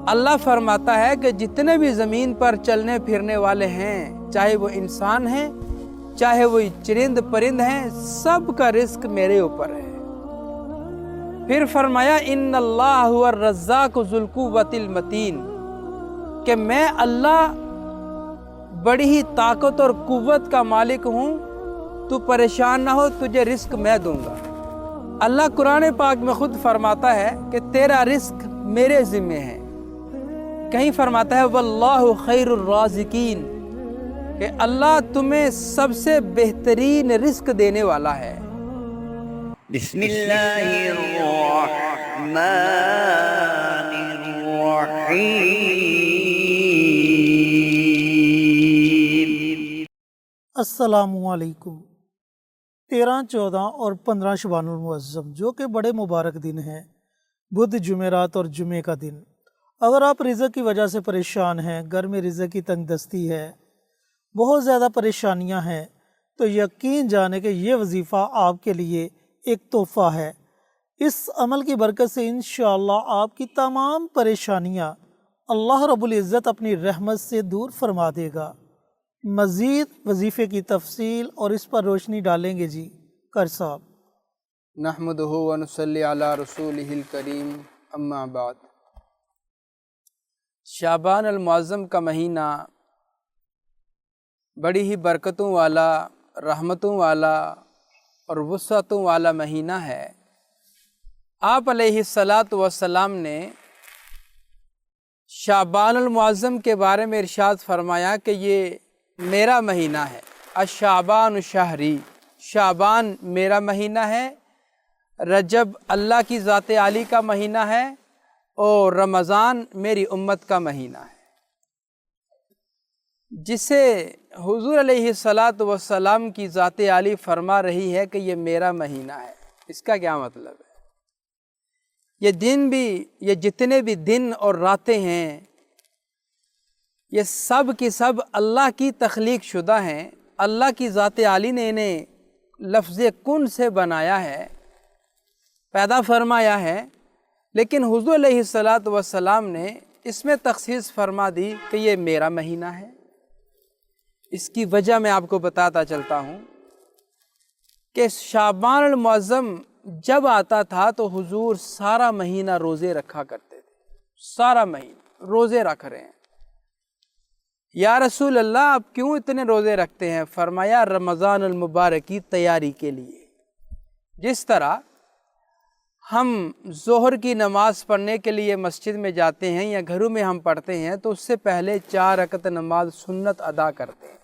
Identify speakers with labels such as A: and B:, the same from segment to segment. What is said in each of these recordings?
A: اللہ فرماتا ہے کہ جتنے بھی زمین پر چلنے پھرنے والے ہیں، چاہے وہ انسان ہیں چاہے وہ چرند پرند ہیں، سب کا رزق میرے اوپر ہے۔ پھر فرمایا ان اللہ هو الرزاق ذو القوۃ المتین، کہ میں اللہ بڑی ہی طاقت اور قوت کا مالک ہوں، تو پریشان نہ ہو، تجھے رزق میں دوں گا۔ اللہ قرآن پاک میں خود فرماتا ہے کہ تیرا رزق میرے ذمے ہے۔ کہیں فرماتا ہے واللہ خیر الرازقین، کہ اللہ تمہیں سب سے بہترین رزق دینے والا ہے۔
B: بسم اللہ الرحمن الرحیم۔
C: السلام علیکم۔ 13، 14 اور 15 شعبان المعظم جو کہ بڑے مبارک دن ہیں، بدھ، جمعرات اور جمعے کا دن۔ اگر آپ رزق کی وجہ سے پریشان ہیں، گھر میں رزق کی تنگ دستی ہے، بہت زیادہ پریشانیاں ہیں، تو یقین جانے کہ یہ وظیفہ آپ کے لیے ایک تحفہ ہے۔ اس عمل کی برکت سے انشاءاللہ آپ کی تمام پریشانیاں اللہ رب العزت اپنی رحمت سے دور فرما دے گا۔ مزید وظیفے کی تفصیل اور اس پر روشنی ڈالیں گے جی کر صاحب۔
A: نحمدہ ونصلی علی رسولہ الکریم، اما بعد۔ شعبان المعظم کا مہینہ بڑی ہی برکتوں والا، رحمتوں والا اور وسعتوں والا مہینہ ہے۔ آپ علیہ السلام نے شعبان المعظم کے بارے میں ارشاد فرمایا کہ یہ میرا مہینہ ہے۔ الشعبان شہری، شعبان میرا مہینہ ہے، رجب اللہ کی ذات عالی کا مہینہ ہے، اور رمضان میری امت کا مہینہ ہے۔ جسے حضور علیہ السلام کی ذات عالی فرما رہی ہے کہ یہ میرا مہینہ ہے، اس کا کیا مطلب ہے؟ یہ دن بھی، یہ جتنے بھی دن اور راتیں ہیں، یہ سب کی سب اللہ کی تخلیق شدہ ہیں۔ اللہ کی ذات عالی نے انہیں لفظ کن سے بنایا ہے، پیدا فرمایا ہے، لیکن حضور علیہ السلام نے اس میں تخصیص فرما دی کہ یہ میرا مہینہ ہے۔ اس کی وجہ میں آپ کو بتاتا چلتا ہوں کہ شعبان المعظم جب آتا تھا تو حضور سارا مہینہ روزے رکھا کرتے تھے، سارا مہینہ روزے رکھ رہے ہیں۔ یا رسول اللہ آپ کیوں اتنے روزے رکھتے ہیں؟ فرمایا رمضان المبارک کی تیاری کے لیے۔ جس طرح ہم ظہر کی نماز پڑھنے کے لیے مسجد میں جاتے ہیں یا گھروں میں ہم پڑھتے ہیں تو اس سے پہلے 4 رکعت نماز سنت ادا کرتے ہیں،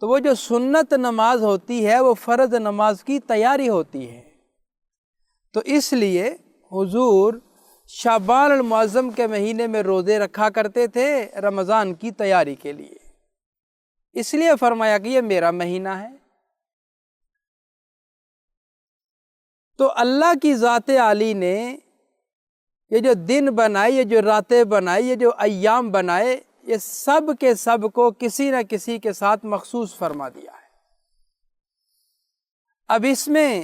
A: تو وہ جو سنت نماز ہوتی ہے وہ فرض نماز کی تیاری ہوتی ہے۔ تو اس لیے حضور شعبان المعظم کے مہینے میں روزے رکھا کرتے تھے رمضان کی تیاری کے لیے، اس لیے فرمایا کہ یہ میرا مہینہ ہے۔ تو اللہ کی ذات عالی نے یہ جو دن بنائے، یہ جو راتیں بنائی، یہ جو ایام بنائے، یہ سب کے سب کو کسی نہ کسی کے ساتھ مخصوص فرما دیا ہے۔ اب اس میں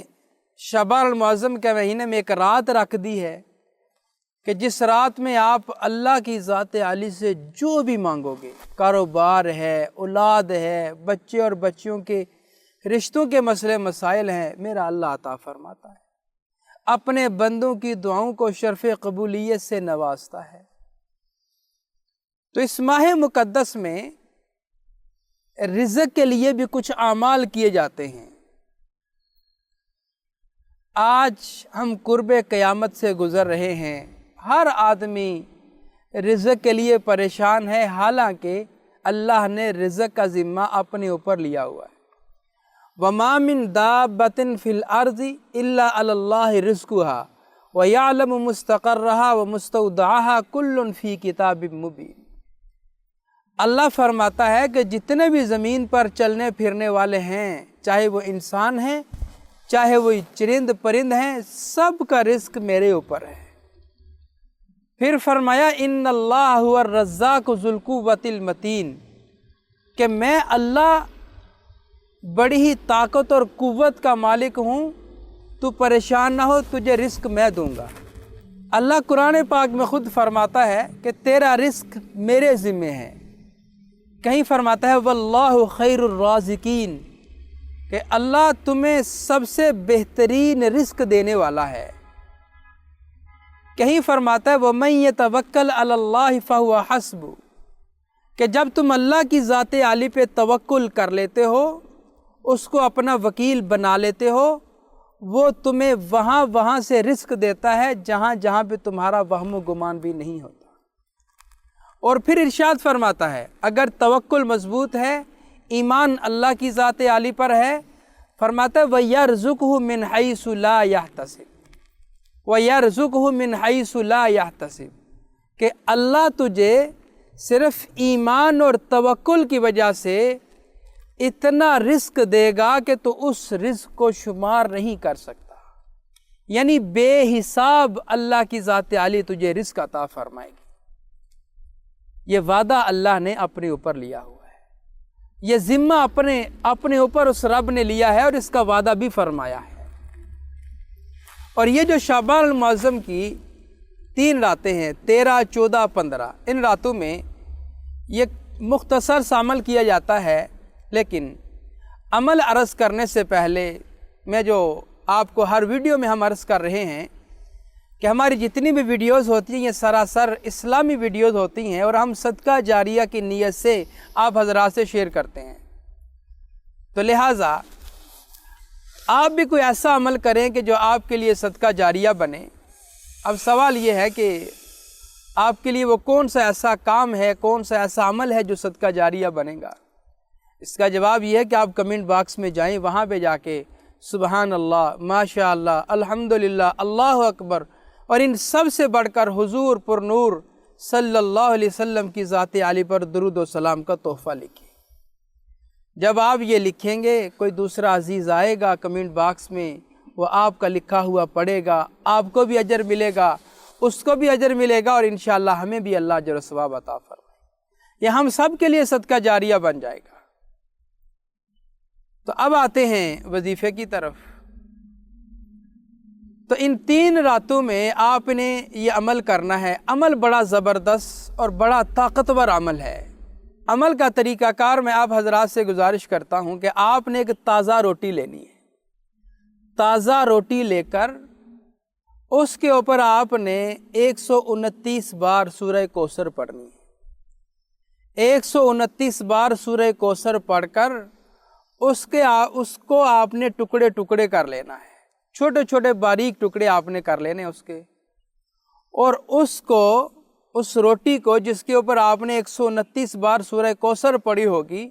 A: شعبان المعظم کے مہینے میں ایک رات رکھ دی ہے کہ جس رات میں آپ اللہ کی ذات عالی سے جو بھی مانگو گے، کاروبار ہے، اولاد ہے، بچے اور بچیوں کے رشتوں کے مسئلے مسائل ہیں، میرا اللہ عطا فرماتا ہے، اپنے بندوں کی دعاؤں کو شرف قبولیت سے نوازتا ہے۔ تو اس ماہ مقدس میں رزق کے لیے بھی کچھ اعمال کیے جاتے ہیں۔ آج ہم قرب قیامت سے گزر رہے ہیں، ہر آدمی رزق کے لیے پریشان ہے، حالانکہ اللہ نے رزق کا ذمہ اپنے اوپر لیا ہوا ہے۔ وَمَا مِن دَابَّةٍ فِي الْأَرْضِ إِلَّا عَلَى اللَّهِ رِزْقُهَا وَيَعْلَمُ مُسْتَقَرَّهَا وَمُسْتَوْدَعَهَا كُلٌّ فِي كِتَابٍ مُبِينٍ۔ اللہ فرماتا ہے کہ جتنے بھی زمین پر چلنے پھرنے والے ہیں، چاہے وہ انسان ہیں چاہے وہ چرند پرند ہیں، سب کا رزق میرے اوپر ہے۔ پھر فرمایا ان اللہ هو الرزاق ذو القوۃ المتین، کہ میں اللہ بڑی ہی طاقت اور قوت کا مالک ہوں، تو پریشان نہ ہو، تجھے رزق میں دوں گا۔ اللہ قرآن پاک میں خود فرماتا ہے کہ تیرا رزق میرے ذمے ہے. کہیں فرماتا ہے واللہ خیر الرازقین، کہ اللہ تمہیں سب سے بہترین رزق دینے والا ہے. کہیں فرماتا ہے وَمَن يَتَوَكَّلْ عَلَى اللَّهِ فَهُوَ حَسْبُهُ، کہ جب تم اللہ کی ذات عالی پہ توکل کر لیتے ہو، اس کو اپنا وکیل بنا لیتے ہو، وہ تمہیں وہاں سے رزق دیتا ہے جہاں پہ تمہارا وہم و گمان بھی نہیں ہوتا. اور پھر ارشاد فرماتا ہے اگر توکل مضبوط ہے، ایمان اللہ کی ذات عالی پر ہے، فرماتا ہے وَيَرْزُقْهُ مِنْ حَيْثُ لَا يَحْتَسِبُ، وَيَرْزُقْهُ مِنْ حَيْثُ لَا يَحْتَسِبُ، کہ اللہ تجھے صرف ایمان اور توکل کی وجہ سے اتنا رزق دے گا کہ تو اس رزق کو شمار نہیں کر سکتا. یعنی بے حساب اللہ کی ذات عالی تجھے رزق عطا فرمائے گی. یہ وعدہ اللہ نے اپنے اوپر لیا ہوا ہے، یہ ذمہ اپنے اوپر اس رب نے لیا ہے اور اس کا وعدہ بھی فرمایا ہے. اور یہ جو شعبان المعظم کی 3 راتیں ہیں، 13، 14، 15، ان راتوں میں یہ مختصر سا عمل کیا جاتا ہے. لیکن عمل عرض کرنے سے پہلے میں جو آپ کو ہر ویڈیو میں ہم عرض کر رہے ہیں کہ ہماری جتنی بھی ویڈیوز ہوتی ہیں یہ سراسر اسلامی ویڈیوز ہوتی ہیں، اور ہم صدقہ جاریہ کی نیت سے آپ حضرات سے شیئر کرتے ہیں. تو لہٰذا آپ بھی کوئی ایسا عمل کریں کہ جو آپ کے لیے صدقہ جاریہ بنے. اب سوال یہ ہے کہ آپ کے لیے وہ کون سا ایسا کام ہے، کون سا ایسا عمل ہے جو صدقہ جاریہ بنے گا؟ اس کا جواب یہ ہے کہ آپ کمنٹ باکس میں جائیں، وہاں پہ جا کے سبحان اللہ، ماشاء اللہ، الحمدللہ، اللہ اکبر، اور ان سب سے بڑھ کر حضور پر نور صلی اللہ علیہ وسلم کی ذات عالی پر درود و سلام کا تحفہ لکھیں. جب آپ یہ لکھیں گے، کوئی دوسرا عزیز آئے گا کمنٹ باکس میں، وہ آپ کا لکھا ہوا پڑھے گا، آپ کو بھی اجر ملے گا، اس کو بھی اجر ملے گا، اور انشاءاللہ ہمیں بھی اللہ اجر و ثواب عطا فرمائے. یہ ہم سب کے لیے صدقہ جاریہ بن جائے گا. تو اب آتے ہیں وظیفے کی طرف. تو ان 3 راتوں میں آپ نے یہ عمل کرنا ہے. عمل بڑا زبردست اور بڑا طاقتور عمل ہے. عمل کا طریقہ کار میں آپ حضرات سے گزارش کرتا ہوں کہ آپ نے ایک تازہ روٹی لینی ہے. تازہ روٹی لے کر اس کے اوپر آپ نے 129 بار سورہ کوثر پڑھنی ہے. 129 بار سورہ کوثر پڑھ کر اس کو آپ نے ٹکڑے ٹکڑے کر لینا ہے. چھوٹے چھوٹے باریک ٹکڑے آپ نے کر لینے اس کے، اور اس روٹی کو جس کے اوپر آپ نے 129 بار سورہ کوثر پڑھی ہوگی،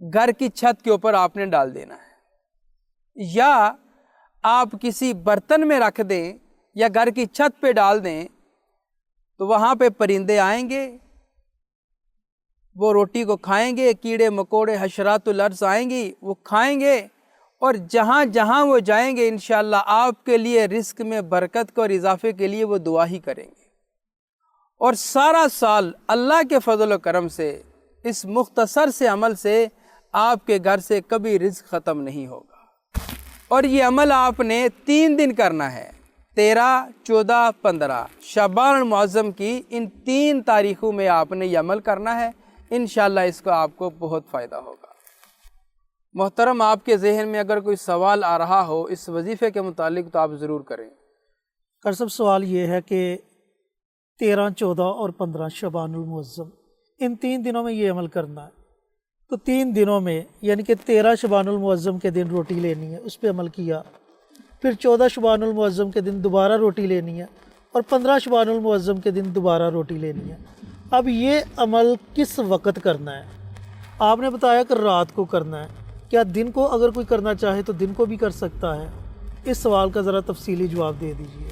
A: گھر کی چھت کے اوپر آپ نے ڈال دینا ہے. یا آپ کسی برتن میں رکھ دیں یا گھر کی چھت پہ ڈال دیں، تو وہاں پہ پرندے آئیں گے، وہ روٹی کو کھائیں گے. کیڑے مکوڑے حشرات الارض آئیں گی، وہ کھائیں گے، اور جہاں جہاں وہ جائیں گے انشاءاللہ آپ کے لیے رزق میں برکت کو اور اضافے کے لیے وہ دعا ہی کریں گے. اور سارا سال اللہ کے فضل و کرم سے اس مختصر سے عمل سے آپ کے گھر سے کبھی رزق ختم نہیں ہوگا. اور یہ عمل آپ نے 3 دن کرنا ہے، 13، 14، 15 شعبان المعظم کی ان 3 تاریخوں میں آپ نے یہ عمل کرنا ہے. انشاءاللہ اس کا آپ کو بہت فائدہ ہوگا. محترم، آپ کے ذہن میں اگر کوئی سوال آ رہا ہو اس وظیفے کے متعلق تو آپ ضرور کریں.
C: صاحب سوال یہ ہے کہ 13، 14 اور 15 شعبان المعظم ان 3 دنوں میں یہ عمل کرنا ہے. تو 3 دنوں میں یعنی کہ 13 شعبان المعظم کے دن روٹی لینی ہے، اس پہ عمل کیا. پھر 14 شعبان المعظم کے دن دوبارہ روٹی لینی ہے، اور 15 شعبان المعظم کے دن دوبارہ روٹی لینی ہے. اب یہ عمل کس وقت کرنا ہے؟ آپ نے بتایا کہ رات کو کرنا ہے. کیا دن کو اگر کوئی کرنا چاہے تو دن کو بھی کر سکتا ہے؟ اس سوال کا ذرا تفصیلی جواب دے دیجیے.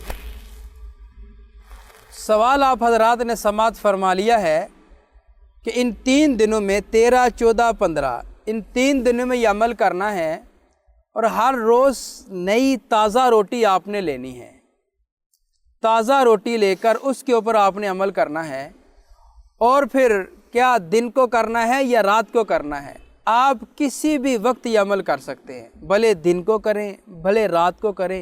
A: سوال آپ حضرات نے سماعت فرما لیا ہے کہ ان 3 دنوں میں 13، 14، 15 ان 3 دنوں میں یہ عمل کرنا ہے، اور ہر روز نئی تازہ روٹی آپ نے لینی ہے. تازہ روٹی لے کر اس کے اوپر آپ نے عمل کرنا ہے. اور پھر کیا دن کو کرنا ہے یا رات کو کرنا ہے؟ آپ کسی بھی وقت یہ عمل کر سکتے ہیں، بھلے دن کو کریں بھلے رات کو کریں.